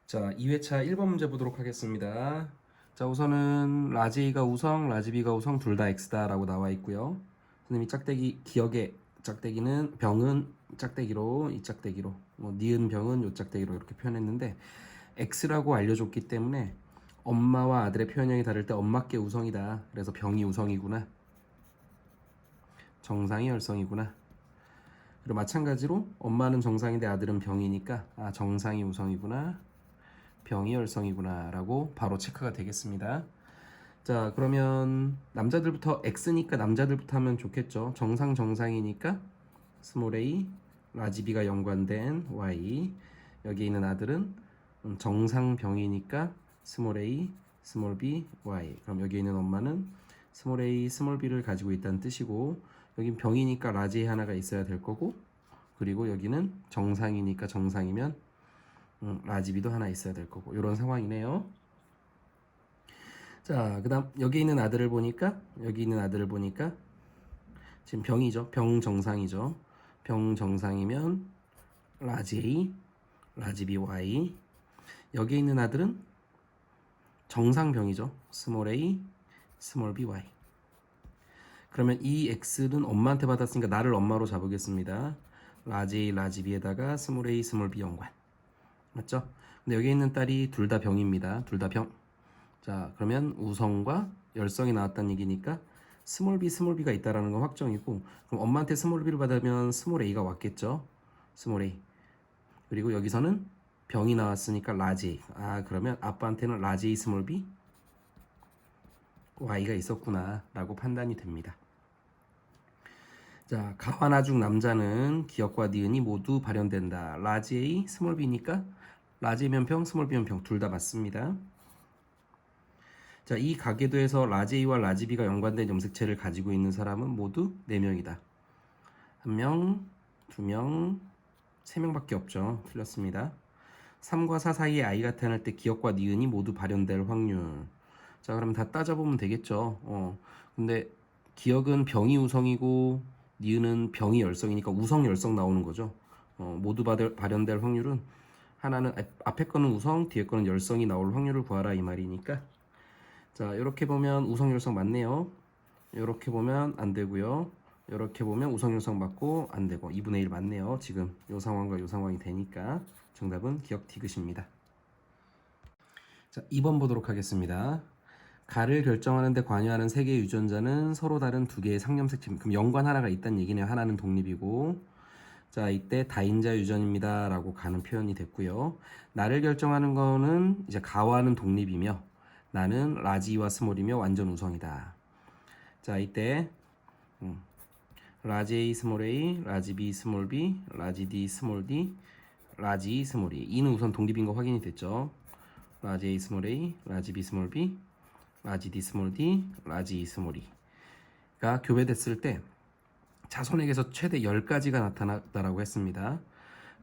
자, 2회차 1번 문제 보도록 하겠습니다. 자, 우선은 라지 A가 우성, 라지 B가 우성 둘 다 X다라고 나와 있고요. 선생님이 짝대기 기억의 짝대기는 병은 짝대기로 이 짝대기로 니은 병은 요 짝대기로 이렇게 표현했는데 X라고 알려줬기 때문에 엄마와 아들의 표현형이 다를 때 엄마께 우성이다. 그래서 병이 우성이구나. 정상이 열성이구나. 그리고 마찬가지로 엄마는 정상인데 아들은 병이니까 정상이 우성이구나. 병이 열성이구나 라고 바로 체크가 되겠습니다. 자, 그러면 남자들부터 X니까 남자들부터 하면 좋겠죠. 정상이니까 스몰 a, 라지 b가 연관된 y. 여기 있는 아들은 정상병이니까 스몰 a, 스몰 b, y. 그럼 여기 있는 엄마는 스몰 a, 스몰 b를 가지고 있다는 뜻이고, 여긴 병이니까 라지 a 하나가 있어야 될 거고, 그리고 여기는 정상이니까 정상이면 라지비도 하나 있어야 될 거고 이런 상황이네요. 자, 그다음 여기 있는 아들을 보니까 지금 병이죠. 병 정상이죠. 병 정상이면 라지 A, 라지 B, Y. 여기 있는 아들은 정상병이죠. 스몰 a, 스몰 b, y. 그러면 이 x는 엄마한테 받았으니까 나를 엄마로 잡으겠습니다. 라지 a, 라지 b에다가 스몰 a, 스몰 b 연관. 맞죠? 근데 여기 있는 딸이 둘 다 병입니다. 둘 다 병. 자, 그러면 우성과 열성이 나왔다는 얘기니까 스몰 b가 있다라는 건 확정이고, 그럼 엄마한테 스몰 b를 받으면 스몰 a가 왔겠죠? 스몰 a. 그리고 여기서는 병이 나왔으니까 라지 a. 그러면 아빠한테는 라지 a 스몰 b y가 있었구나 라고 판단이 됩니다. 자, 가와나중 남자는 기억과 니은이 모두 발현된다. 라지 a 스몰 b니까 라지 A면 병, 스몰 b면 병 둘 다 맞습니다. 자, 이 가계도에서 라지 A와 라지 B가 연관된 염색체를 가지고 있는 사람은 모두 4명이다. 1명, 2명, 3명밖에 없죠. 틀렸습니다. 3과 4 사이에 I가 태어날 때 기억과 니은이 모두 발현될 확률. 자, 그럼 다 따져보면 되겠죠. 근데 기억은 병이 우성이고 니은은 병이 열성이니까 우성 열성 나오는 거죠. 모두 발현될 확률은 하나는 앞에 거는 우성, 뒤에 거는 열성이 나올 확률을 구하라 이 말이니까. 자, 이렇게 보면 우성 열성 맞네요. 이렇게 보면 안 되고요. 이렇게 보면 우성 열성 맞고 안 되고 2분의 1 맞네요. 지금 이 상황과 이 상황이 되니까 정답은 기억 디귿입니다. 자, 2번 보도록 하겠습니다. 가를 결정하는 데 관여하는 세 개의 유전자는 서로 다른 두 개의 상염색체. 그럼 연관 하나가 있다는 얘기네요. 하나는 독립이고. 자, 이때 다인자 유전입니다 라고 가는 표현이 됐고요. 나를 결정하는 거는 이제 가와는 독립이며 나는 라지와 스몰이며 완전 우성이다. 자, 이때 라지 A 스몰 A, 라지 B 스몰 B, 라지 D 스몰 D, 라지 E 스몰 E. E는 우선 독립인 거 확인이 됐죠. 라지 A 스몰 A, 라지 B 스몰 B, 라지 D 스몰 D, 라지 E 스몰 E가 교배됐을 때 자손에게서 최대 10가지가 나타났다라고 했습니다.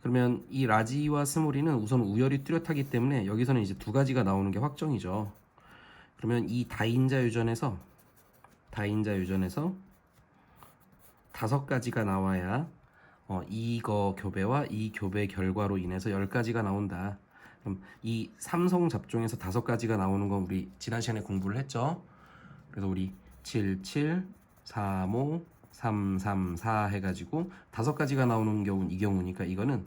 그러면 이 라지와 스몰이는 우선 우열이 뚜렷하기 때문에 여기서는 이제 2가지가 나오는 게 확정이죠. 그러면 이 다인자 유전에서 5가지가 나와야 이거 교배와 이 교배 결과로 인해서 10가지가 나온다. 그럼 이 삼성 잡종에서 5가지가 나오는 건 우리 지난 시간에 공부를 했죠. 그래서 우리 7, 7, 3, 5, 3, 3, 4 해가지고 5가지가 나오는 경우는 이 경우니까 이거는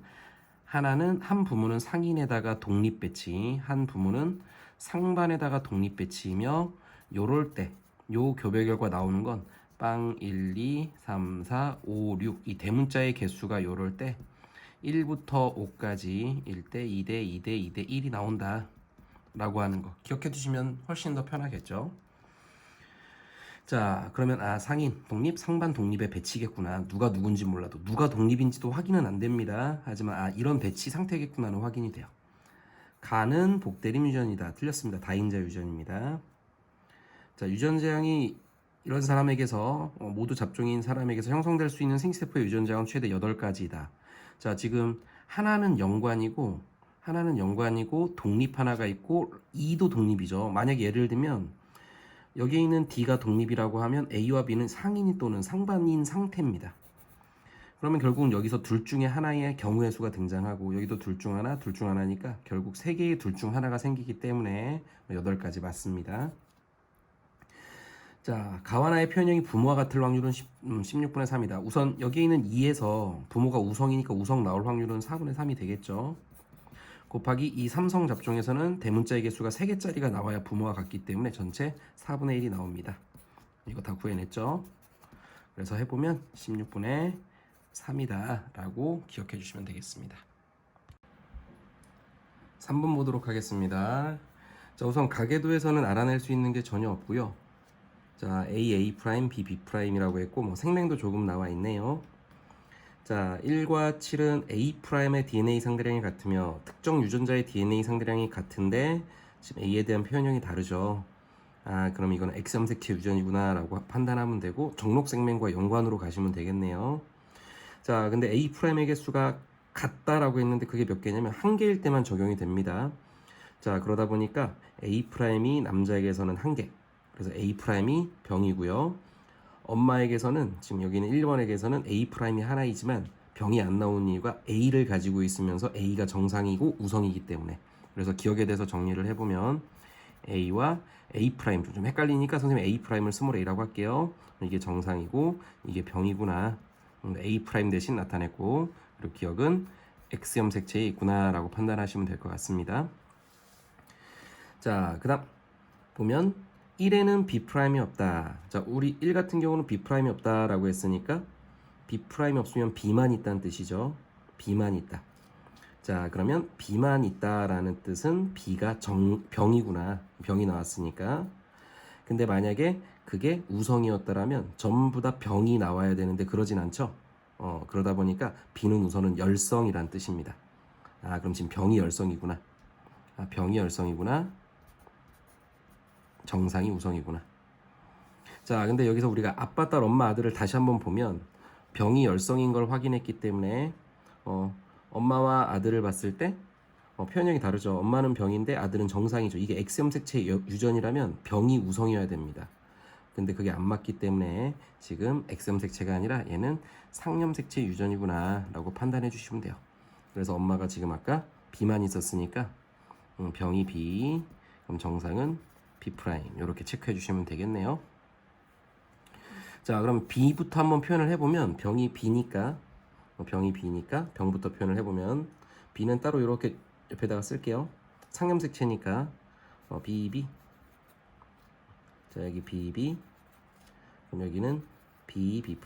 하나는 한 부문은 상인에다가 독립 배치, 한 부문은 상반에다가 독립 배치이며 요럴 때 요 교배 결과 나오는 건 빵 1, 2, 3, 4, 5, 6 이 대문자의 개수가 요럴 때 1부터 5까지 1대, 2대, 2대, 2대 1이 나온다 라고 하는 거 기억해 두시면 훨씬 더 편하겠죠. 자, 그러면 상인 독립, 상반 독립의 배치겠구나. 누가 누군지 몰라도 누가 독립인지도 확인은 안 됩니다. 하지만 이런 배치 상태겠구나는 확인이 돼요. 가는 복대림 유전이다. 틀렸습니다. 다인자 유전입니다. 자, 유전 제형이 이런 사람에게서 모두 잡종인 사람에게서 형성될 수 있는 생체세포의 유전 제형은 최대 8가지이다. 자, 지금 하나는 연관이고 독립 하나가 있고 2도 독립이죠. 만약 예를 들면 여기에 있는 D가 독립이라고 하면 A와 B는 상인 또는 상반인 상태입니다. 그러면 결국은 여기서 둘 중에 하나의 경우의 수가 등장하고 여기도 둘 중 하나, 둘 중 하나니까 결국 세 개의 둘 중 하나가 생기기 때문에 8가지 맞습니다. 자, 가와나의 표현형이 부모와 같을 확률은 16분의 3이다. 우선 여기 있는 2에서 부모가 우성이니까 우성 나올 확률은 4분의 3이 되겠죠. 곱하기 이 삼성 잡종에서는 대문자의 개수가 3개짜리가 나와야 부모와 같기 때문에 전체 4분의 1이 나옵니다. 이거 다 구해냈죠. 그래서 해보면 16분의 3이다 라고 기억해 주시면 되겠습니다. 3번 보도록 하겠습니다. 자, 우선 가계도에서는 알아낼 수 있는 게 전혀 없고요. 자, A, A', B, B'이라고 했고 뭐 생명도 조금 나와 있네요. 자, 1과 7은 A'의 DNA 상대량이 같으며 특정 유전자의 DNA 상대량이 같은데 지금 A에 대한 표현형이 다르죠. 아, 그럼 이건 X염색체 유전이구나 라고 판단하면 되고 정록생명과 연관으로 가시면 되겠네요. 자, 근데 A'의 개수가 같다라고 했는데 그게 몇 개냐면 한 개일 때만 적용이 됩니다. 자, 그러다 보니까 A'이 남자에게서는 한 개, 그래서 A'이 병이고요. 엄마에게서는 지금 여기는 1번에게서는 A'이 하나이지만 병이 안 나오는 이유가 A를 가지고 있으면서 A가 정상이고 우성이기 때문에. 그래서 기억에 대해서 정리를 해보면 A와 A' 좀 헷갈리니까 선생님 A'을 스몰 a라고 할게요. 이게 정상이고 이게 병이구나. A' 대신 나타냈고 그리고 기억은 X염 색체에 있구나 라고 판단하시면 될 것 같습니다. 자, 그 다음 보면 1에는 B'이 없다. 자, 우리 1 같은 경우는 B'이 없다 라고 했으니까 B' 없으면 B만 있다는 뜻이죠. B만 있다. 자, 그러면 B만 있다라는 뜻은 B가 병이구나. 병이 나왔으니까. 근데 만약에 그게 우성이었다라면 전부 다 병이 나와야 되는데 그러진 않죠. 그러다 보니까 B는 우선은 열성이란 뜻입니다. 아, 그럼 지금 병이 열성이구나. 아, 병이 열성이구나. 정상이 우성이구나. 자, 근데 여기서 우리가 아빠, 딸, 엄마, 아들을 다시 한번 보면 병이 열성인 걸 확인했기 때문에 엄마와 아들을 봤을 때 표현형이 다르죠. 엄마는 병인데 아들은 정상이죠. 이게 X염색체 유전이라면 병이 우성이어야 됩니다. 근데 그게 안 맞기 때문에 지금 X염색체가 아니라 얘는 상염색체 유전이구나 라고 판단해 주시면 돼요. 그래서 엄마가 지금 아까 B만 있었으니까 병이 B, 그럼 정상은 B' 이렇게 체크해 주시면 되겠네요. 자, 그럼 B부터 한번 표현을 해보면 병이 B니까 병부터 표현을 해보면 B는 따로 이렇게 옆에다가 쓸게요. 상염색체니까 BB. 자, 여기 BB. 그럼 여기는 BB'.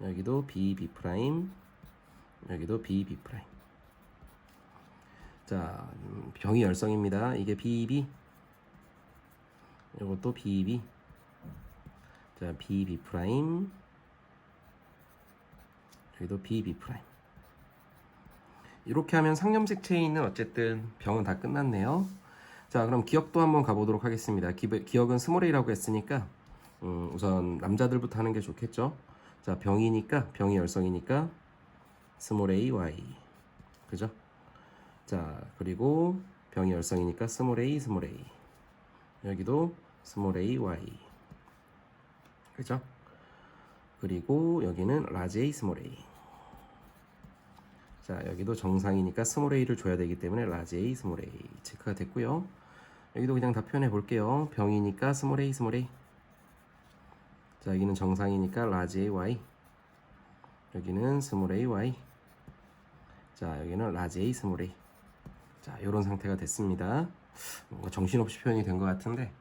여기도 BB'. 여기도 BB'. 자, 병이 열성입니다. 이게 BB. 이것도 BB. 자, BB'. 여기도 BB'. 이렇게 하면 상염색체에 있는 어쨌든 병은 다 끝났네요. 자, 그럼 기억도 한번 가보도록 하겠습니다. 기억은 스몰 a라고 했으니까 우선 남자들부터 하는 게 좋겠죠. 자, 병이 열성이니까 스몰 a y, 그죠? 자, 그리고 병이 열성이니까 스몰 a. 여기도 스몰 a y, 그죠? 그리고 여기는 라지 a, 스몰 a. 자, 여기도 정상이니까 스몰 a를 줘야 되기 때문에 라지 a, 스몰 a 체크가 됐고요. 여기도 그냥 다 표현해 볼게요. 병이니까 스몰 a. 자, 여기는 정상이니까 라지 a, y. 여기는 스몰 a, y. 자, 여기는 라지 a, 스몰 a. 자, 이런 상태가 됐습니다. 뭔가 정신없이 표현이 된 것 같은데.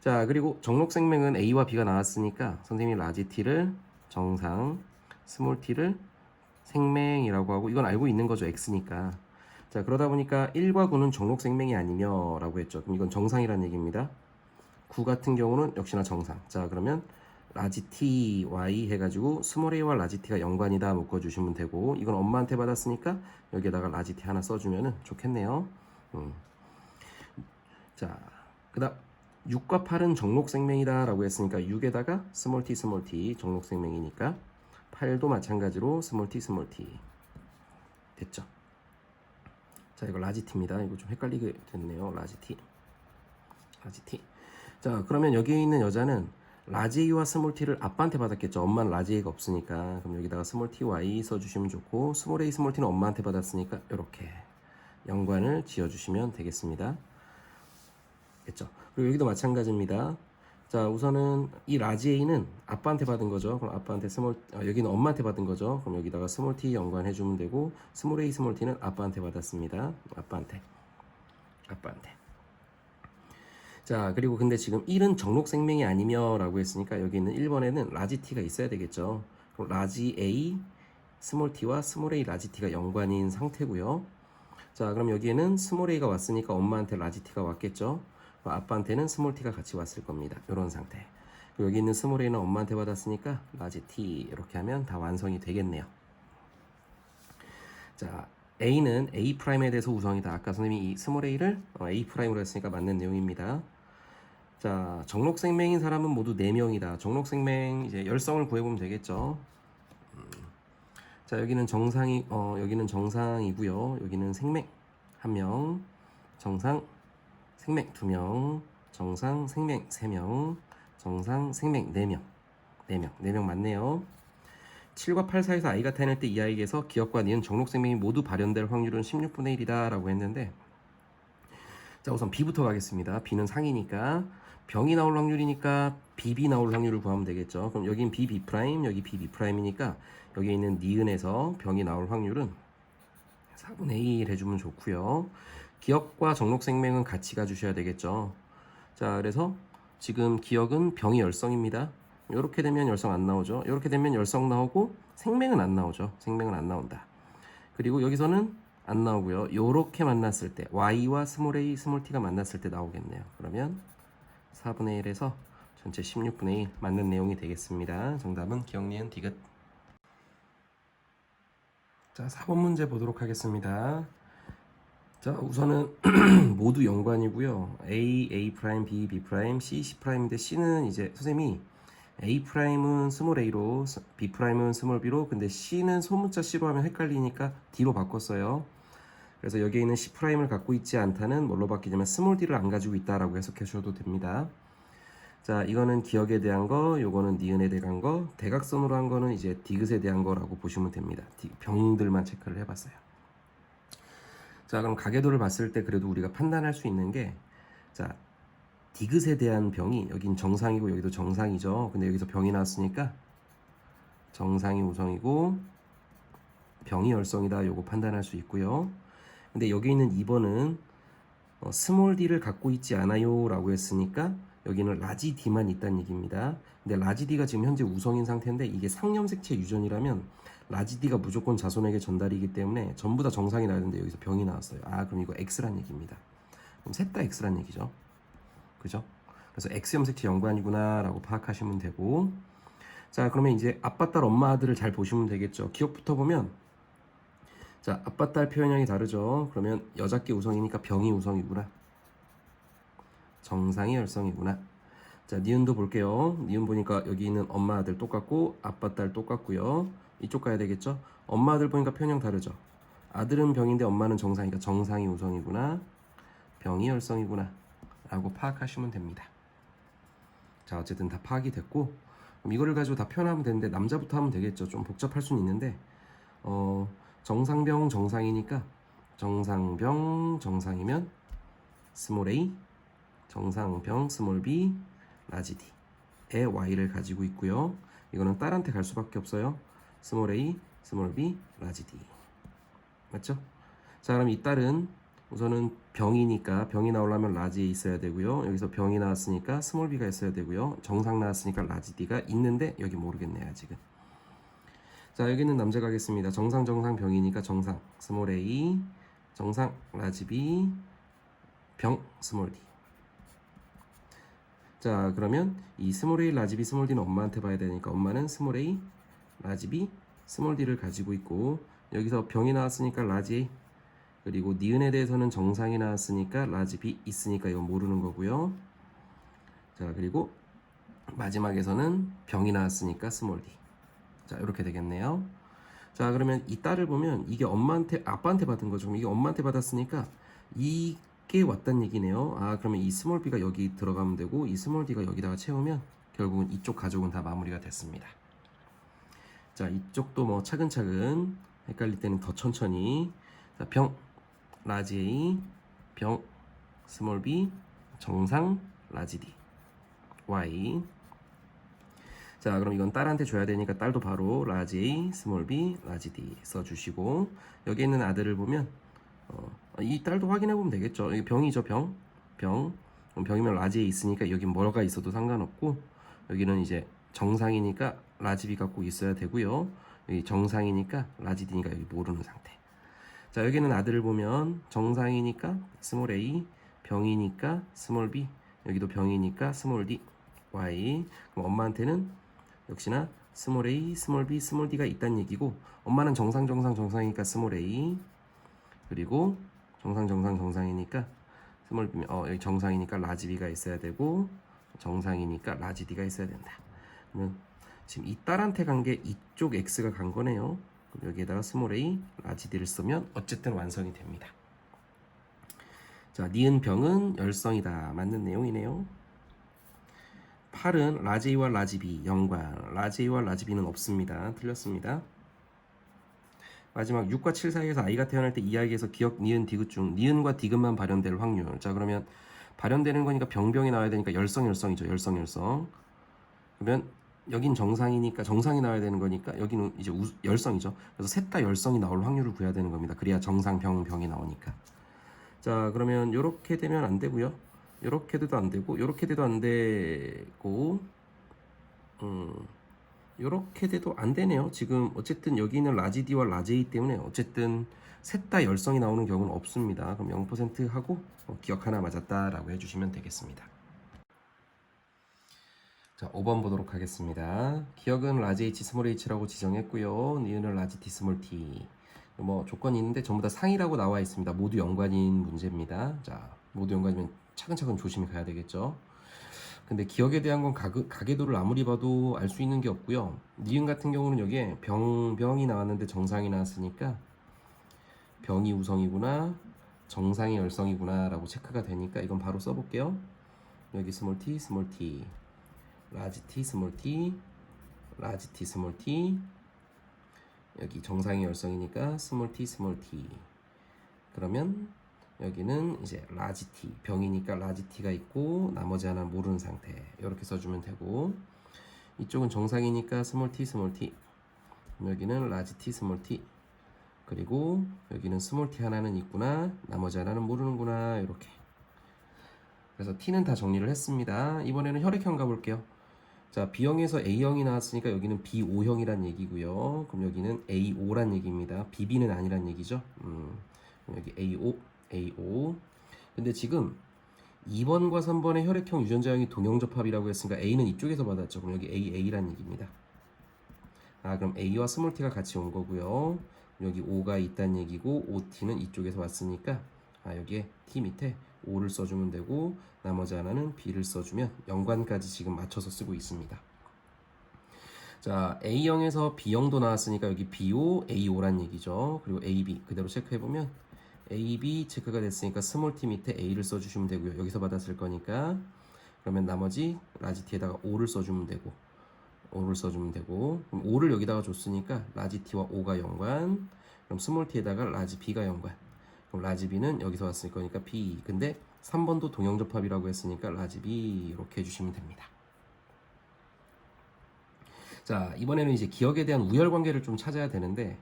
자, 그리고 정록생명은 A와 B가 나왔으니까 선생님이 라지 T를 정상, 스몰 T를 생명이라고 하고 이건 알고 있는 거죠. X니까. 자, 그러다 보니까 1과 9는 정록생명이 아니며 라고 했죠. 그럼 이건 정상이라는 얘기입니다. 9 같은 경우는 역시나 정상. 자, 그러면 라지 T, Y 해가지고 스몰 a와 라지 T가 연관이다 묶어주시면 되고 이건 엄마한테 받았으니까 여기에다가 라지 T 하나 써주면 좋겠네요. 자, 그 다음 6과 8은 정록생명이다 라고 했으니까 6에다가 스몰 t 정록생명이니까 8도 마찬가지로 스몰 t 됐죠. 자, 이거 라지 T입니다. 이거 좀 헷갈리게 됐네요. 라지 T. 자, 그러면 여기 있는 여자는 라지 A와 스몰 t를 아빠한테 받았겠죠. 엄마는 라지 A가 없으니까. 그럼 여기다가 스몰 ty 써주시면 좋고, 스몰 A, 스몰 t는 엄마한테 받았으니까 이렇게 연관을 지어주시면 되겠습니다. 됐죠? 그리고 여기도 마찬가지입니다. 자, 우선은 이 라지 A는 아빠한테 받은 거죠. 그럼 아빠한테 여기는 엄마한테 받은 거죠. 그럼 여기다가 스몰 t 연관해 주면 되고, 스몰 A, 스몰 t는 아빠한테 받았습니다. 아빠한테. 자, 그리고 근데 지금 1은 정록 생명이 아니며 라고 했으니까 여기 있는 1번에는 라지 t가 있어야 되겠죠. 그럼 라지 A, 스몰 t와 스몰 A, 라지 t가 연관인 상태고요. 자, 그럼 여기에는 스몰 a가 왔으니까 엄마한테 라지 t가 왔겠죠. 아빠한테는 스몰 t가 같이 왔을 겁니다. 이런 상태. 그리고 여기 있는 스몰 a는 엄마한테 받았으니까 라지 t 이렇게 하면 다 완성이 되겠네요. 자, a는 a 프라임에 대해서 우성이다. 아까 선생님이 이 스몰 a를 a 프라임으로 했으니까 맞는 내용입니다. 자, 정록 생명인 사람은 모두 4명이다. 정록 생명 이제 열성을 구해보면 되겠죠. 자, 여기는 여기는 정상이고요. 여기는 생명 1명, 정상 생명 2명, 정상 생명 3명, 정상 생명 4명. 4명 맞네요. 7과 8 사이에서 i가 태어날 때 이 아이에게서 기억과 니은 정록 생명이 모두 발현될 확률은 16분의 1이다 라고 했는데, 자, 우선 b부터 가겠습니다. b는 상이니까 병이 나올 확률이니까 bb 나올 확률을 구하면 되겠죠. 그럼 여긴 bb 프라임, 여기 bb 프라임이니까 여기 있는 니은에서 병이 나올 확률은 4분의 1 해주면 좋고요. 기억과 정록 생명은 같이 가주셔야 되겠죠. 자, 그래서 지금 기억은 병이 열성입니다. 이렇게 되면 열성 안 나오죠. 이렇게 되면 열성 나오고 생명은 안 나오죠. 생명은 안 나온다. 그리고 여기서는 안 나오고요. 이렇게 만났을 때 y와 스몰 a, 스몰 t가 만났을 때 나오겠네요. 그러면 4분의 1에서 전체 16분의 1 맞는 내용이 되겠습니다. 정답은 기억, 니은, 디귿. 자, 4번 문제 보도록 하겠습니다. 자, 우선은 모두 연관이고요. A, A 프라임, B, B 프라임, C, C 프라임인데 C는 이제 선생님이 A 프라임은 스몰 A로, B 프라임은 스몰 B로, 근데 C는 소문자 C로 하면 헷갈리니까 D로 바꿨어요. 그래서 여기에 있는 C 프라임을 갖고 있지 않다는 뭘로 바뀌냐면 스몰 D를 안 가지고 있다라고 해석해 주셔도 됩니다. 자, 이거는 기억에 대한 거, 요거는 니은에 대한 거, 대각선으로 한 거는 이제 디귿에 대한 거라고 보시면 됩니다. 병들만 체크를 해봤어요. 자, 그럼 가계도를 봤을 때 그래도 우리가 판단할 수 있는 게, 자, 디귿에 대한 병이 여긴 정상이고 여기도 정상이죠. 근데 여기서 병이 나왔으니까 정상이 우성이고 병이 열성이다. 요거 판단할 수 있고요. 근데 여기 있는 2번은 스몰 d를 갖고 있지 않아요 라고 했으니까 여기는 라지 d만 있다는 얘기입니다. 근데 라지 d가 지금 현재 우성인 상태인데 이게 상염색체 유전이라면 라지 d가 무조건 자손에게 전달이기 때문에 전부 다 정상이 나야 되는데 여기서 병이 나왔어요. 아, 그럼 이거 X란 얘기입니다. 그럼 셋 다 X란 얘기죠. 그죠? 그래서 X염색체 연관이구나 라고 파악하시면 되고, 자, 그러면 이제 아빠, 딸, 엄마, 아들을 잘 보시면 되겠죠. 기억부터 보면, 자, 아빠, 딸 표현형이 다르죠. 그러면 여자께 우성이니까 병이 우성이구나. 정상이 열성이구나. 자, 니은도 볼게요. 니은 보니까 여기 있는 엄마, 아들 똑같고 아빠, 딸 똑같고요. 이쪽 가야 되겠죠. 엄마, 아들 보니까 표현형 다르죠. 아들은 병인데 엄마는 정상이니까 정상이 우성이구나. 병이 열성이구나 라고 파악하시면 됩니다. 자, 어쨌든 다 파악이 됐고, 그럼 이거를 가지고 다 표현하면 되는데 남자부터 하면 되겠죠. 좀 복잡할 수는 있는데 정상병 정상이니까 정상병 정상이면 스몰 a, 정상병 스몰 b, 라지 d의 y를 가지고 있고요. 이거는 딸한테 갈 수밖에 없어요. 스몰 a, 스몰 b, 라지 d. 맞죠? 자, 그럼 이 딸은 우선은 병이니까 병이 나오려면 라지에 있어야 되고요. 여기서 병이 나왔으니까 스몰 b가 있어야 되고요. 정상 나왔으니까 라지 d가 있는데 여기 모르겠네요 아직은. 자, 여기는 남자 가겠습니다. 정상 정상 병이니까 정상 스몰 a, 정상 라지 b, 병 스몰 d. 자, 그러면 이 스몰 a, 라지 b, 스몰 d는 엄마한테 봐야 되니까 엄마는 스몰 a, 라지 b, 스몰 d를 가지고 있고, 여기서 병이 나왔으니까 라지 a, 그리고 니은에 대해서는 정상이 나왔으니까 라지 b 있으니까 이건 모르는 거고요. 자, 그리고 마지막에서는 병이 나왔으니까 스몰 d. 자, 이렇게 되겠네요. 자, 그러면 이 딸을 보면 이게 아빠한테 받은 거죠. 그럼 이게 엄마한테 받았으니까 이게 왔단 얘기네요. 아, 그러면 이 스몰 b가 여기 들어가면 되고 이 스몰 d가 여기다가 채우면 결국은 이쪽 가족은 다 마무리가 됐습니다. 자, 이쪽도 뭐 차근차근 헷갈릴 때는 더 천천히. 자, 병 라지 A, 병 스몰 b, 정상 라지 D, Y. 자, 그럼 이건 딸한테 줘야 되니까 딸도 바로 라지 A, 스몰 b, 라지 D 써주시고, 여기 있는 아들을 보면 이 딸도 확인해 보면 되겠죠. 이게 병이죠, 병. 병. 그럼 병이면 라지 A 있으니까 여기 뭐가 있어도 상관없고, 여기는 이제 정상이니까 라지 B가 꼭 있어야 되고요. 여기 정상이니까 라지 D니까 여기 모르는 상태. 자, 여기는 아들을 보면 정상이니까 스몰 a, 병이니까 스몰 b, 여기도 병이니까 스몰 d, y. 그럼 엄마한테는 역시나 스몰 a, 스몰 b, 스몰 d가 있다는 얘기고, 엄마는 정상이니까 스몰 a, 그리고 정상이니까 스몰 b, 여기 정상이니까 라지 b가 있어야 되고, 정상이니까 라지 d가 있어야 된다. 그러면 지금 이 딸한테 간 게 이쪽 x가 간 거네요. 그럼 여기에다가 스몰 a, 라지 d를 쓰면 어쨌든 완성이 됩니다. 자, 니은 병은 열성이다. 맞는 내용이네요. 8은 라지 A와 라지 B 연관. 라지 A와 라지 B는 없습니다. 틀렸습니다. 마지막 6과 7 사이에서 아이가 태어날 때 이야기에서 기역, 니은, 디귿 중 니은과 디귿만 발현될 확률. 자, 그러면 발현되는 거니까 병이 나와야 되니까 열성이죠. 열성. 그러면 여긴 정상이니까 정상이 나와야 되는 거니까 여기는 이제 열성이죠. 그래서 셋 다 열성이 나올 확률을 구해야 되는 겁니다. 그래야 정상, 병이 나오니까. 자, 그러면 이렇게 되면 안 되고요. 이렇게 돼도 안 되고, 이렇게 돼도 안 되고, 이렇게 돼도 안 되네요. 지금 어쨌든 여기는 라지 D와 라지 A 때문에 어쨌든 셋 다 열성이 나오는 경우는 없습니다. 그럼 0% 하고 기억 하나 맞았다라고 해주시면 되겠습니다. 자, 5번 보도록 하겠습니다. 기억은 라지 H 스몰 h라고 지정했고요. 니은은 라지 T 스몰 t. 뭐 조건이 있는데 전부 다 상이라고 나와 있습니다. 모두 연관인 문제입니다. 자, 모두 연관이면 차근차근 조심히 가야 되겠죠. 근데 기억에 대한 건 가계도를 아무리 봐도 알 수 있는 게 없고요. 니은 같은 경우는 여기에 병이 나왔는데 정상이 나왔으니까 병이 우성이구나, 정상이 열성이구나 라고 체크가 되니까 이건 바로 써볼게요. 여기 스몰 t, 라지 t, 스몰 t, 라지 t, 스몰 t. 여기 정상이 열성이니까 스몰 t, 그러면 여기는 이제 라지 t, 병이니까 라지 t가 있고 나머지 하나 모르는 상태. 이렇게 써주면 되고, 이쪽은 정상이니까 스몰 t, 여기는 라지 t, 스몰 t, 그리고 여기는 스몰 t 하나는 있구나, 나머지 하나는 모르는구나. 이렇게. 그래서 t는 다 정리를 했습니다. 이번에는 혈액형 가볼게요. 자, B형에서 A형이 나왔으니까 여기는 B5형이란 얘기고요. 그럼 여기는 A5란 얘기입니다. BB는 아니란 얘기죠. 여기 A5. 근데 지금 2번과 3번의 혈액형 유전자형이 동형접합이라고 했으니까 A는 이쪽에서 받았죠. 그럼 여기 AA란 얘기입니다. 아, 그럼 A와 스몰 t가 같이 온 거고요. 여기 O가 있다는 얘기고 OT는 이쪽에서 왔으니까 여기에 T 밑에 O를 써주면 되고 나머지 하나는 B를 써주면 연관까지 지금 맞춰서 쓰고 있습니다. 자, A형에서 B형도 나왔으니까 여기 BO, AO란 얘기죠. 그리고 AB 그대로 체크해보면 AB 체크가 됐으니까 스몰 t 밑에 A를 써주시면 되고요. 여기서 받았을 거니까 그러면 나머지 라지 t에다가 O를 써주면 되고 그럼 O를 여기다가 줬으니까 라지 t와 O가 연관, 그럼 스몰 t에다가 라지 B가 연관, 그럼 라지 B는 여기서 왔을 거니까 B. 근데 3번도 동형접합이라고 했으니까 라지 B 이렇게 해주시면 됩니다. 자, 이번에는 이제 기억에 대한 우열관계를 좀 찾아야 되는데,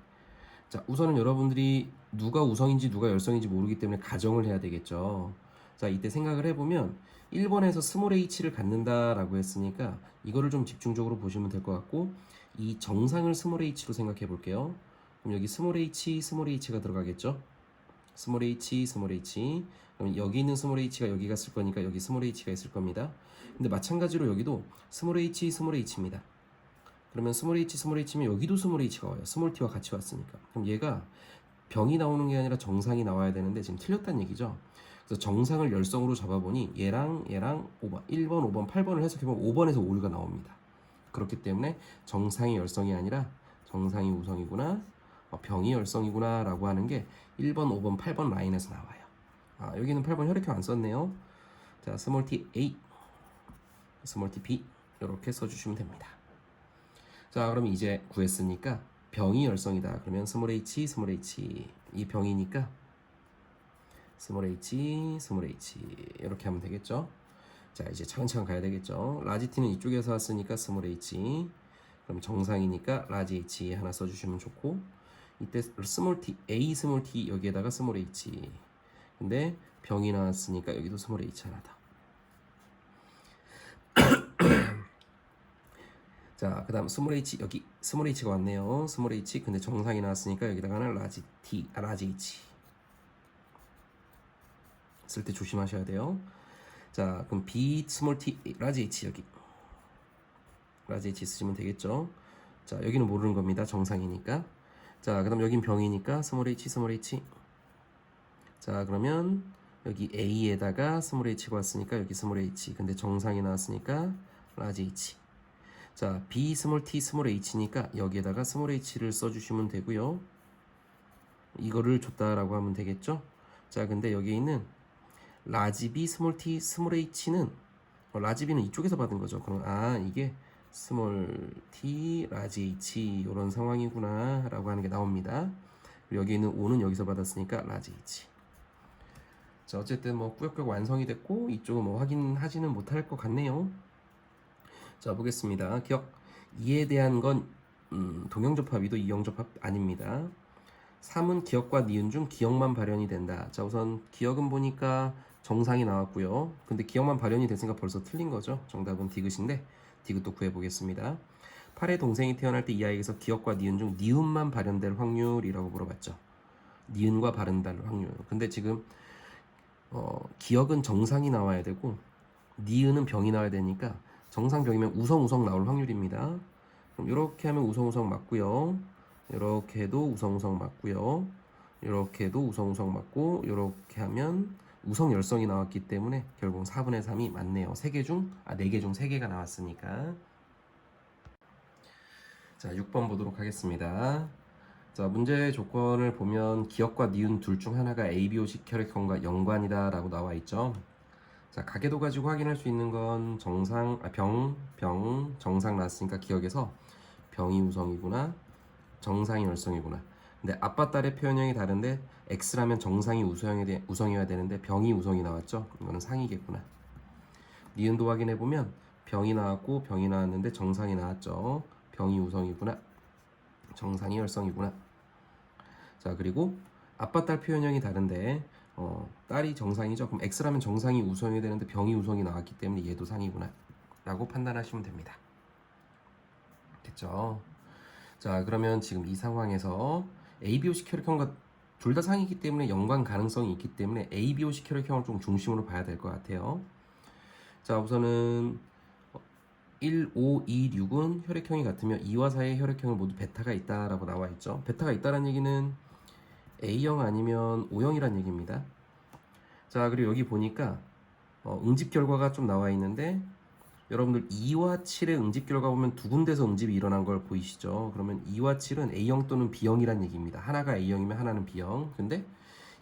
자, 우선은 여러분들이 누가 우성인지 누가 열성인지 모르기 때문에 가정을 해야 되겠죠. 자, 이때 생각을 해보면 1번에서 스몰 h를 갖는다라고 했으니까 이거를 좀 집중적으로 보시면 될 것 같고, 이 정상을 스몰 h로 생각해 볼게요. 그럼 여기 스몰 h가 들어가겠죠. 스몰 h. 그럼 여기 있는 스몰 h가 여기 갔을 거니까 여기 스몰 h가 있을 겁니다. 근데 마찬가지로 여기도 스몰 h입니다. 그러면 스몰 h면 여기도 스몰 h가 와요. 스몰 t와 같이 왔으니까. 그럼 얘가 병이 나오는 게 아니라 정상이 나와야 되는데 지금 틀렸다는 얘기죠. 그래서 정상을 열성으로 잡아보니 얘랑 5번, 1번, 5번, 8번을 해석해보면 5번에서 5가 나옵니다. 그렇기 때문에 정상이 열성이 아니라 정상이 우성이구나, 병이 열성이구나 라고 하는 게 1번, 5번, 8번 라인에서 나와요. 여기는 8번 혈액형 안 썼네요. 자, 스몰 t A, 스몰 t B, 이렇게 써주시면 됩니다. 자, 그럼 이제 구했으니까 병이 열성이다. 그러면 스몰 h, 스몰 h. 이 병이니까 스몰 h, 스몰 h 이렇게 하면 되겠죠. 자, 이제 차근차근 가야 되겠죠. 라지 t는 이쪽에서 왔으니까 스몰 h. 그럼 정상이니까 라지 h 하나 써주시면 좋고, 이때 스몰 t, a 스몰 t 여기에다가 스몰 h. 근데 병이 나왔으니까 여기도 스몰 h 하나 더. 자, 그 다음 스몰 h, 여기 스몰 h가 왔네요. 스몰 h. 근데 정상이 나왔으니까 여기다가는 라지 t, 라지 h 쓸 때 조심하셔야 돼요. 자, 그럼 b 스몰 t, 라지 h 여기 라지 h 쓰시면 되겠죠. 자, 여기는 모르는 겁니다. 정상이니까. 자, 그 다음 여긴 병이니까 스몰 h, 스몰 h. 자, 그러면 여기 a에다가 스몰 h가 왔으니까 여기 스몰 h. 근데 정상이 나왔으니까 라지 h. 자, b 스몰 t 스몰 h니까 여기에다가 스몰 h를 써주시면 되고요. 이거를 줬다라고 하면 되겠죠. 자, 근데 여기 있는 라지 b 스몰 t 스몰 h는 라지 b는 이쪽에서 받은 거죠. 그럼 이게 스몰 t 라지 h 이런 상황이구나 라고 하는 게 나옵니다. 그리고 여기 있는 5는 여기서 받았으니까 라지 h. 자, 어쨌든 뭐 꾸역꾸역 완성이 됐고 이쪽은 뭐 확인하지는 못할 것 같네요. 자, 보겠습니다. 기억 2에 대한 건 동형접합이도 이형접합 아닙니다. 3은 기억과 니은 중 기억만 발현이 된다. 자, 우선 기억은 보니까 정상이 나왔고요. 근데 기억만 발현이 됐으니까 벌써 틀린 거죠. 정답은 디귿인데 디귿도 구해보겠습니다. 8의 동생이 태어날 때 이 아이에게서 기억과 니은 중 니은만 발현될 확률이라고 물어봤죠. 니은과 발현될 확률. 근데 지금 기억은 정상이 나와야 되고 니은은 병이 나와야 되니까 정상병이면 우성우성 나올 확률입니다. 그럼 이렇게 하면 우성우성 맞고요. 이렇게 해도 우성우성 맞고요. 이렇게 해도 우성우성 맞고, 이렇게 하면 우성열성이 나왔기 때문에 결국 4분의 3이 맞네요. 4개 중 3개가 나왔으니까. 자, 6번 보도록 하겠습니다. 자, 문제 조건을 보면 기억과 니은 둘 중 하나가 ABO식 혈액형과 연관이다 라고 나와 있죠. 자, 가계도 가지고 확인할 수 있는 건 정상 나왔으니까 기억에서 병이 우성이구나, 정상이 열성이구나. 근데 아빠 딸의 표현형이 다른데 X라면 정상이 우성이어야 되는데 병이 우성이 나왔죠. 이거는 상이겠구나. 니은도 확인해보면 병이 나왔고 병이 나왔는데 정상이 나왔죠. 병이 우성이구나, 정상이 열성이구나. 자, 그리고 아빠 딸 표현형이 다른데 딸이 정상이죠. 그럼 X라면 정상이 우성이 되는데 병이 우성이 나왔기 때문에 얘도 상이구나 라고 판단하시면 됩니다. 됐죠? 자, 그러면 지금 이 상황에서 ABO식 혈액형과 둘 다 상이기 때문에 연관 가능성이 있기 때문에 ABO식 혈액형을 좀 중심으로 봐야 될 것 같아요. 자, 우선은 1, 5, 2, 6은 혈액형이 같으며 2와 4의 혈액형은 모두 베타가 있다라고 나와 있죠. 베타가 있다는 얘기는 A형 아니면 O형이란 얘기입니다. 자, 그리고 여기 보니까 응집 결과가 좀 나와 있는데 여러분들 2와 7의 응집 결과 보면 두 군데서 응집이 일어난 걸 보이시죠? 그러면 2와 7은 A형 또는 B형이란 얘기입니다. 하나가 A형이면 하나는 B형. 근데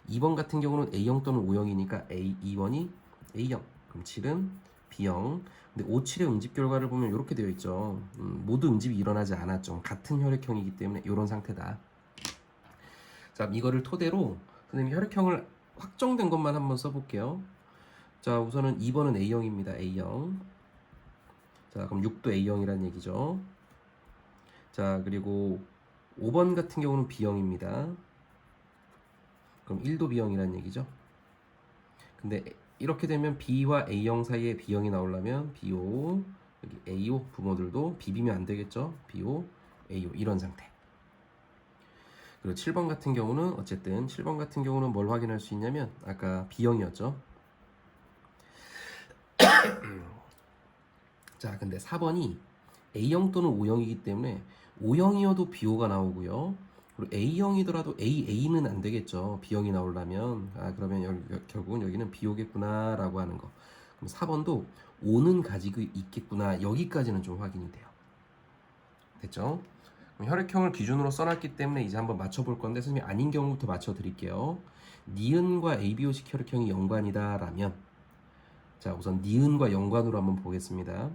2번 같은 경우는 A형 또는 O형이니까 2번이 A형, 그럼 7은 B형. 근데 5, 7의 응집 결과를 보면 이렇게 되어 있죠. 모두 응집이 일어나지 않았죠. 같은 혈액형이기 때문에 이런 상태다. 자, 이거를 토대로 선생님 혈액형을 확정된 것만 한번 써볼게요. 자, 우선은 2번은 A형입니다. A형. 자, 그럼 6도 A형이란 얘기죠. 자, 그리고 5번 같은 경우는 B형입니다. 그럼 1도 B형이란 얘기죠. 근데 이렇게 되면 B와 A형 사이에 B형이 나오려면 BO, 여기 AO 부모들도 비비면 안 되겠죠. BO, AO 이런 상태. 그리고 7번 같은 경우는 어쨌든 7번 같은 경우는 뭘 확인할 수 있냐면 아까 B형이었죠. 자, 근데 4번이 A형 또는 O형이기 때문에 O형이어도 BO가 나오고요. 그리고 A형이더라도 AA는 안 되겠죠. B형이 나오려면. 그러면 결국은 여기는 BO겠구나 라고 하는 거. 그럼 4번도 O는 가지고 있겠구나. 여기까지는 좀 확인이 돼요. 됐죠? 그럼 혈액형을 기준으로 써놨기 때문에 이제 한번 맞춰볼 건데 선생님이 아닌 경우부터 맞춰드릴게요. 니은과 ABO식 혈액형이 연관이다 라면, 자, 우선 니은과 연관으로 한번 보겠습니다.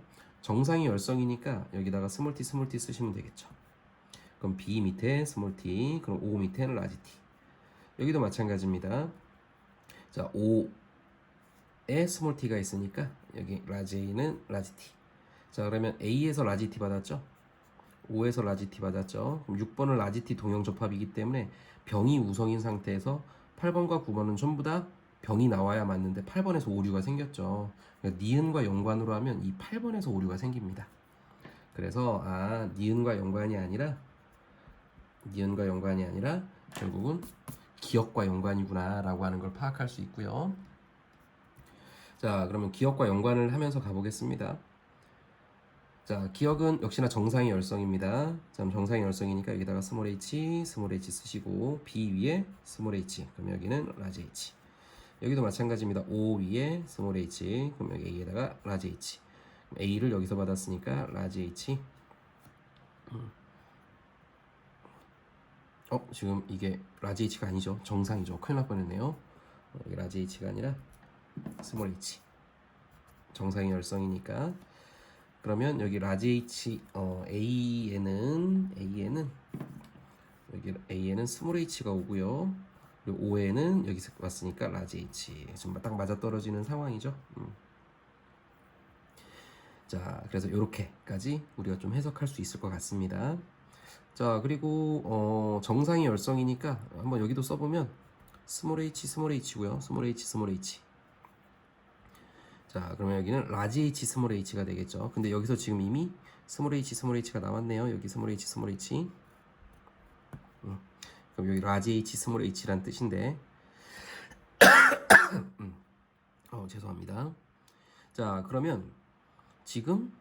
정상이 열성이니까 여기다가 스몰 t 쓰시면 되겠죠. 그럼 B 밑에 스몰 t, 그럼 O 밑에는 라지 t. 여기도 마찬가지입니다. 자, O에 스몰 t가 있으니까 여기 라지 A는 라지 t. 자, 그러면 A에서 라지 t 받았죠? O에서 라지 t 받았죠? 그럼 6번은 라지 t 동형 접합이기 때문에 병이 우성인 상태에서 8번과 9번은 전부 다 병이 나와야 맞는데 8번에서 오류가 생겼죠. 그러니까 니은과 연관으로 하면 이 8번에서 오류가 생깁니다. 그래서 니은과 연관이 아니라 결국은 기억과 연관이구나 라고 하는 걸 파악할 수 있고요. 자, 그러면 기억과 연관을 하면서 가보겠습니다. 자, 기억은 역시나 정상의 열성입니다. 자, 정상의 열성이니까 여기다가 스몰 h 쓰시고 B 위에 스몰 h, 그럼 여기는 라지 h. 여기도 마찬가지입니다. O 위에 스몰 h, 그럼 여기 A에다가 라지 h. A를 여기서 받았으니까 라지 h. 지금 이게 라지 h가 아니죠. 정상이죠. 큰일 날 뻔했네요. 여기 라지 h가 아니라 스몰 h. 정상의 열성이니까. 그러면 여기 라지 h A에는 여기 A에는 스몰 h가 오고요. 그리고 O에는 여기서 왔으니까 라지 h. 좀 딱 맞아 떨어지는 상황이죠. 자, 그래서 이렇게까지 우리가 좀 해석할 수 있을 것 같습니다. 자, 그리고 정상의 열성이니까 한번 여기도 써보면 스몰 h고요. 스몰 h. 자, 그러면 여기는 라지 h 스몰 h가 되겠죠. 근데 여기서 지금 이미 스몰 h가 나왔네요. 여기 스몰 h. 그럼 여기 라지 h 스몰 h란 뜻인데 죄송합니다. 자, 그러면 지금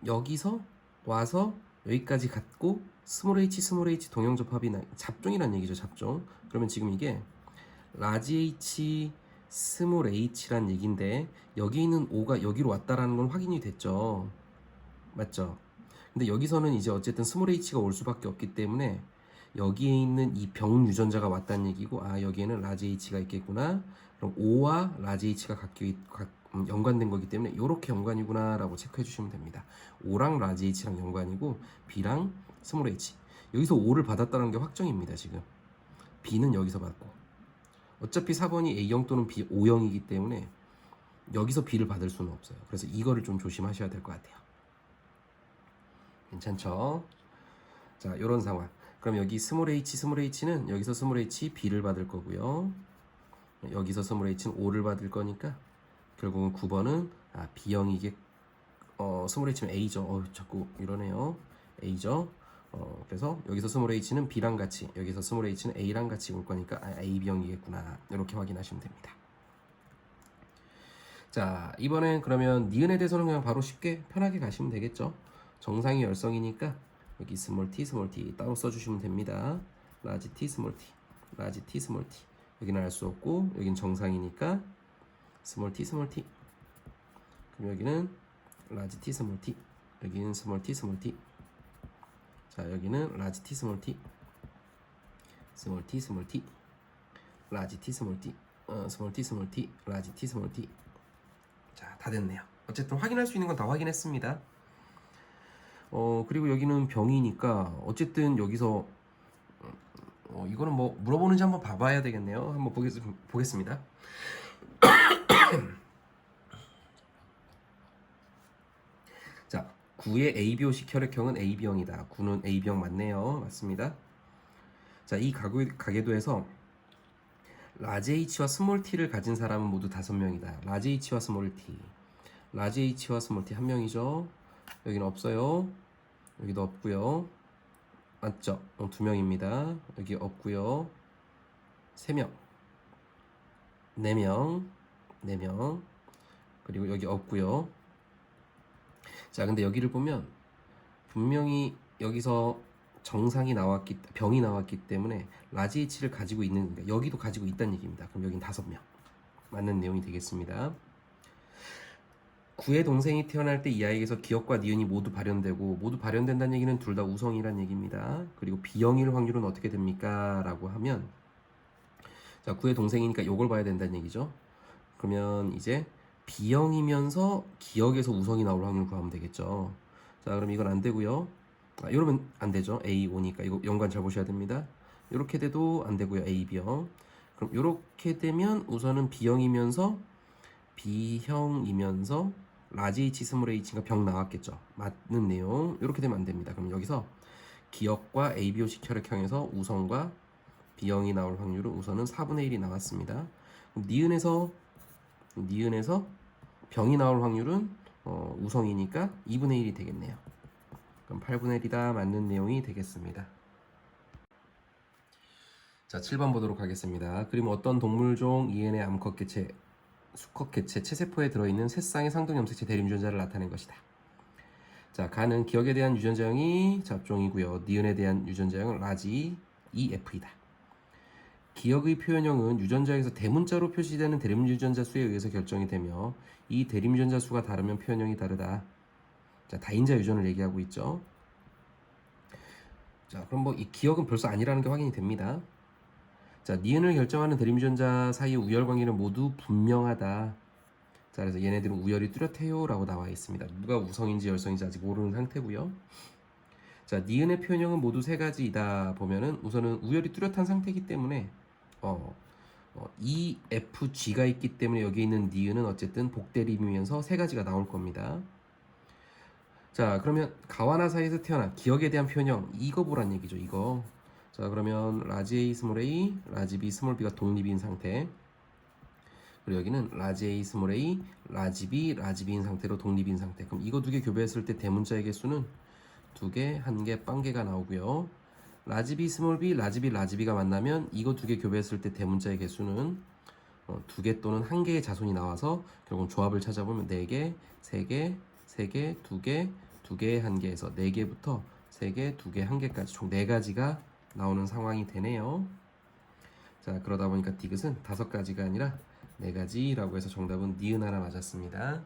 여기서 와서 여기까지 갔고 스몰 h 동형 접합이 잡종이란 얘기죠. 잡종. 그러면 지금 이게 라지 h 스몰 h란 얘기인데 여기 있는 O가 여기로 왔다라는 건 확인이 됐죠. 맞죠? 근데 여기서는 이제 어쨌든 스몰 h가 올 수밖에 없기 때문에 여기에 있는 이 병 유전자가 왔다는 얘기고, 여기에는 라지 h가 있겠구나. 그럼 O와 라지 h가 연관된 거기 때문에 이렇게 연관이구나 라고 체크해 주시면 됩니다. O랑 라지 h랑 연관이고 B랑 스몰 h. 여기서 O를 받았다는 게 확정입니다. 지금 B는 여기서 받고, 어차피 4번이 A형 또는 O형이기 때문에 여기서 B를 받을 수는 없어요. 그래서 이거를 좀 조심하셔야 될 것 같아요. 괜찮죠? 자, 이런 상황. 그럼 여기 스몰 h는 여기서 스몰 h B를 받을 거고요. 여기서 스몰 h는 O를 받을 거니까 결국은 9번은 B형이게 스몰 h는 A죠. 자꾸 이러네요. A죠. 그래서 여기서 스몰 h는 B랑 같이, 여기서 스몰 h는 A랑 같이 올 거니까 A, B형이겠구나. 이렇게 확인하시면 됩니다. 자, 이번엔 그러면 니은에 대해서는 그냥 바로 쉽게 편하게 가시면 되겠죠. 정상이 열성이니까 여기 스몰 t 따로 써주시면 됩니다. 라지 t 스몰 t, 여기는 알 수 없고 여기는 정상이니까 스몰 t. 그럼 여기는 라지 t 스몰 t, 여기는 스몰 t. 자, 여기는 라지 t 스몰 t, 라지 t 스몰 t, 라지 t 스몰 t. 자, 다 됐네요. 어쨌든 확인할 수 있는 건 다 확인했습니다. 그리고 여기는 병이니까 어쨌든 여기서 이거는 뭐 물어보는지 한번 봐봐야 되겠네요. 한번 보겠습니다. 자, 9의 ABO식 혈액형은 AB형이다. 9는 AB형 맞네요. 맞습니다. 자, 이 가계도에서 라지 H와 스몰 t를 가진 사람은 모두 5명이다. 라지 H와 스몰 t. 한 명이죠. 여기는 없어요. 여기도 없고요. 맞죠? 2명입니다. 여기 없고요. 3명. 4명. 그리고 여기 없고요. 자, 근데 여기를 보면 분명히 여기서 병이 나왔기 때문에 라지 H를 가지고 있는, 그러니까 여기도 가지고 있다는 얘기입니다. 그럼 여긴 5명. 맞는 내용이 되겠습니다. 9의 동생이 태어날 때 이 아이에게서 기억과 니은이 모두 발현된다는 얘기는 둘 다 우성이란 얘기입니다. 그리고 B형일 확률은 어떻게 됩니까? 라고 하면, 자, 9의 동생이니까 요걸 봐야 된다는 얘기죠. 그러면 이제 B형이면서 기역에서 우성이 나올 확률 구하면 되겠죠. 자, 그럼 이건 안 되고요. 이러면 안 되죠. A, O니까 이거 연관 잘 보셔야 됩니다. 이렇게 돼도 안 되고요. A, B형. 그럼 이렇게 되면 우선은 B형이면서 B형이면서 라지 H 스몰 H가 병 나왔겠죠. 맞는 내용. 이렇게 되면 안 됩니다. 그럼 여기서 기역과 ABOC 혈액형에서 우성과 B형이 나올 확률은 우선은 4분의 1이 나왔습니다. 그럼 니은에서 병이 나올 확률은 우성이니까 2분의 1이 되겠네요. 그럼 8분의 1이다 맞는 내용이 되겠습니다. 자, 7번 보도록 하겠습니다. 그림 어떤 동물종 EN의 암컷 개체, 수컷 개체, 체세포에 들어있는 세 쌍의 상등 염색체 대립 유전자를 나타낸 것이다. 자, 가는 기억에 대한 유전자형이 잡종이고요. 니은에 대한 유전자형은 라지 EF이다. 기억의 표현형은 유전자에서 대문자로 표시되는 대립 유전자 수에 의해서 결정이 되며 이 대립 유전자 수가 다르면 표현형이 다르다. 자, 다인자 유전을 얘기하고 있죠. 자, 그럼 뭐 이 기억은 벌써 아니라는 게 확인이 됩니다. 자, 니은을 결정하는 대립 유전자 사이의 우열 관계는 모두 분명하다. 자, 그래서 얘네들은 우열이 뚜렷해요 라고 나와 있습니다. 누가 우성인지 열성인지 아직 모르는 상태고요. 자, 니은의 표현형은 모두 세 가지이다 보면은 우선은 우열이 뚜렷한 상태이기 때문에 EFG가 있기 때문에 여기 있는 니은은 어쨌든 복대립이면서 세 가지가 나올 겁니다. 자, 그러면 가와나 사이에서 태어난 기억에 대한 표현형 이거 보란 얘기죠. 이거. 자, 그러면 라지 A 스몰 A, 라지 B 스몰 B가 독립인 상태. 그리고 여기는 라지 A 스몰 A, 라지 B인 상태로 독립인 상태. 그럼 이거 두 개 교배했을 때 대문자의 개수는 두 개, 한 개, 빵개가 나오고요. 라지 B 스몰 B, 라지 B가 만나면 이거 두 개 교배했을 때 대문자의 개수는 두 개 또는 한 개의 자손이 나와서 결국은 조합을 찾아보면 네 개, 세 개, 세 개, 두 개, 두 개, 한 개에서 네 개부터 세 개, 두 개, 한 개까지 총 네 가지가 나오는 상황이 되네요. 자, 그러다 보니까 디귿은 5가지가 아니라 4가지라고 해서 정답은 니은 하나 맞았습니다.